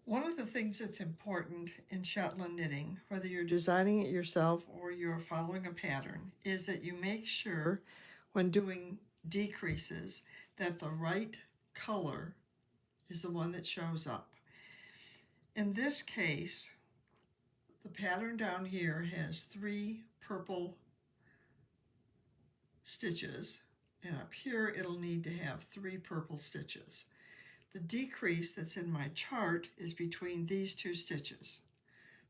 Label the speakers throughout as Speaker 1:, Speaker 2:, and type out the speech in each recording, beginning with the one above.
Speaker 1: One of the things that's important in Shetland knitting, whether you're designing it yourself or you're following a pattern, is that you make sure when doing decreases that the right color is the one that shows up. In this case, the pattern down here has 3 purple stitches, and up here it'll need to have 3 purple stitches. The decrease that's in my chart is between these 2 stitches.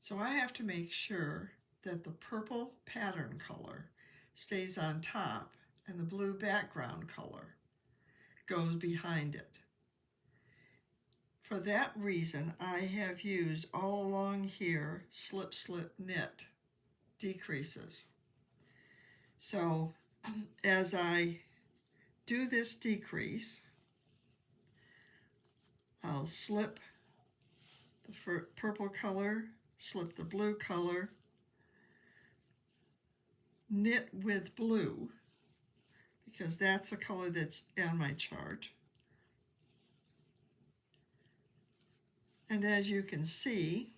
Speaker 1: So I have to make sure that the purple pattern color stays on top and the blue background color goes behind it. For that reason, I have used all along here slip, slip, knit decreases. So as I do this decrease, I'll slip the purple color, slip the blue color, knit with blue, because that's the color that's on my chart. And as you can see,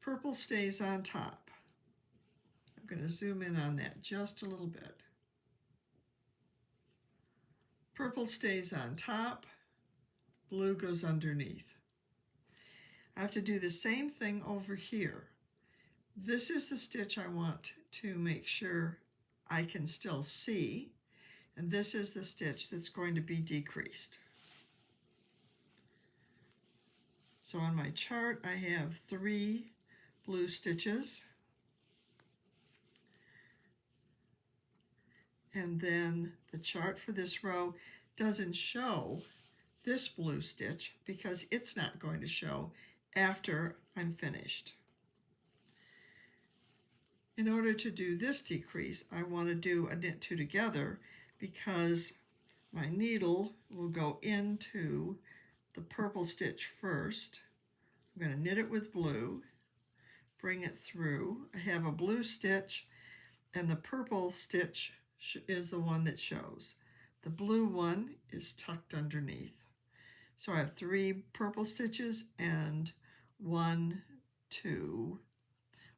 Speaker 1: purple stays on top. I'm going to zoom in on that just a little bit. Purple stays on top, blue goes underneath. I have to do the same thing over here. This is the stitch I want to make sure I can still see, and this is the stitch that's going to be decreased. So on my chart I have 3 blue stitches, and then the chart for this row doesn't show this blue stitch because it's not going to show after I'm finished. In order to do this decrease, I want to do a knit 2 together because my needle will go into the purple stitch first. I'm going to knit it with blue, bring it through. I have a blue stitch, and the purple stitch is the one that shows. The blue one is tucked underneath. So I have 3 purple stitches and 1, 2,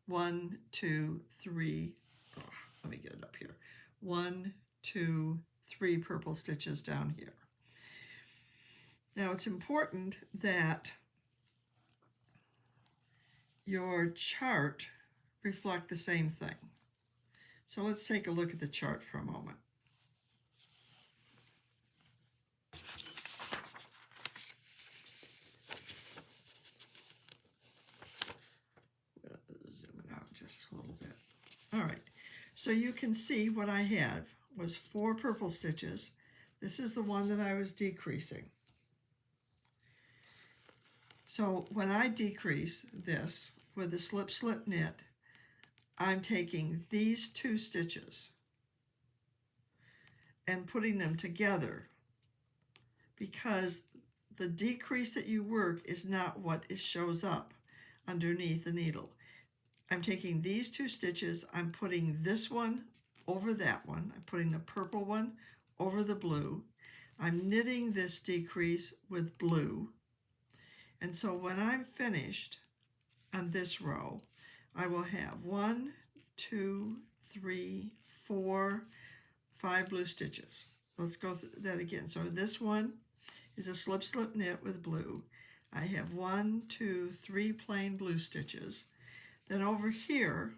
Speaker 1: 1, 2, 3. Oh, let me get it up here. 1, 2, 3 purple stitches down here. Now it's important that your chart reflect the same thing. So let's take a look at the chart for a moment. Zoom it out just a little bit. All right, so you can see what I had was 4 purple stitches. This is the one that I was decreasing. So when I decrease this with a slip, slip, knit, I'm taking these 2 stitches and putting them together, because the decrease that you work is not what shows up underneath the needle. I'm taking these 2 stitches, I'm putting this one over that one, I'm putting the purple one over the blue, I'm knitting this decrease with blue, and so when I'm finished on this row, I will have 1, 2, 3, 4, 5 blue stitches. Let's go through that again. So this one is a slip, slip, knit with blue. I have 1, 2, 3 plain blue stitches. Then over here,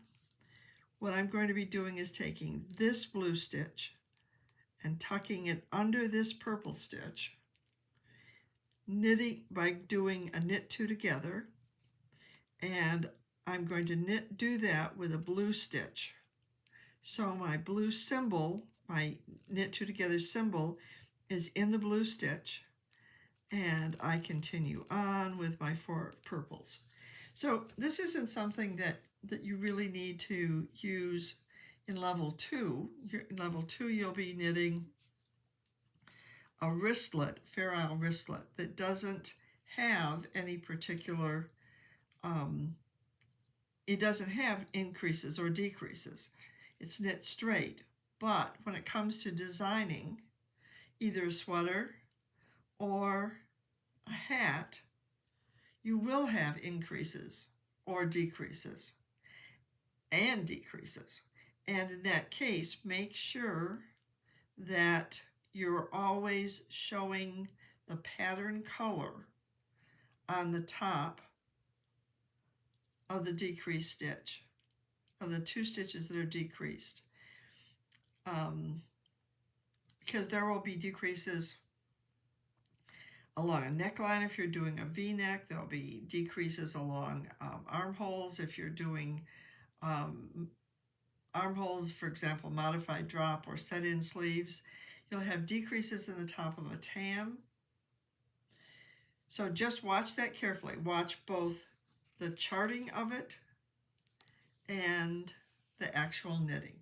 Speaker 1: what I'm going to be doing is taking this blue stitch and tucking it under this purple stitch, knitting by doing a knit 2 together, and I'm going to do that with a blue stitch. So my blue symbol, my knit 2 together symbol, is in the blue stitch, and I continue on with my 4 purples. So this isn't something that you really need to use in level 2. In level 2 you'll be knitting a wristlet, Fair Isle wristlet, that doesn't have any particular, it doesn't have increases or decreases. It's knit straight. But when it comes to designing either a sweater or a hat, you will have increases or decreases and decreases. And in that case, make sure that you're always showing the pattern color on the top of the decreased stitch, of the 2 stitches that are decreased. Because there will be decreases along a neckline if you're doing a V-neck. There'll be decreases along armholes if you're doing armholes, for example, modified drop or set-in sleeves. You'll have decreases in the top of a tam. So just watch that carefully. Watch both the charting of it and the actual knitting.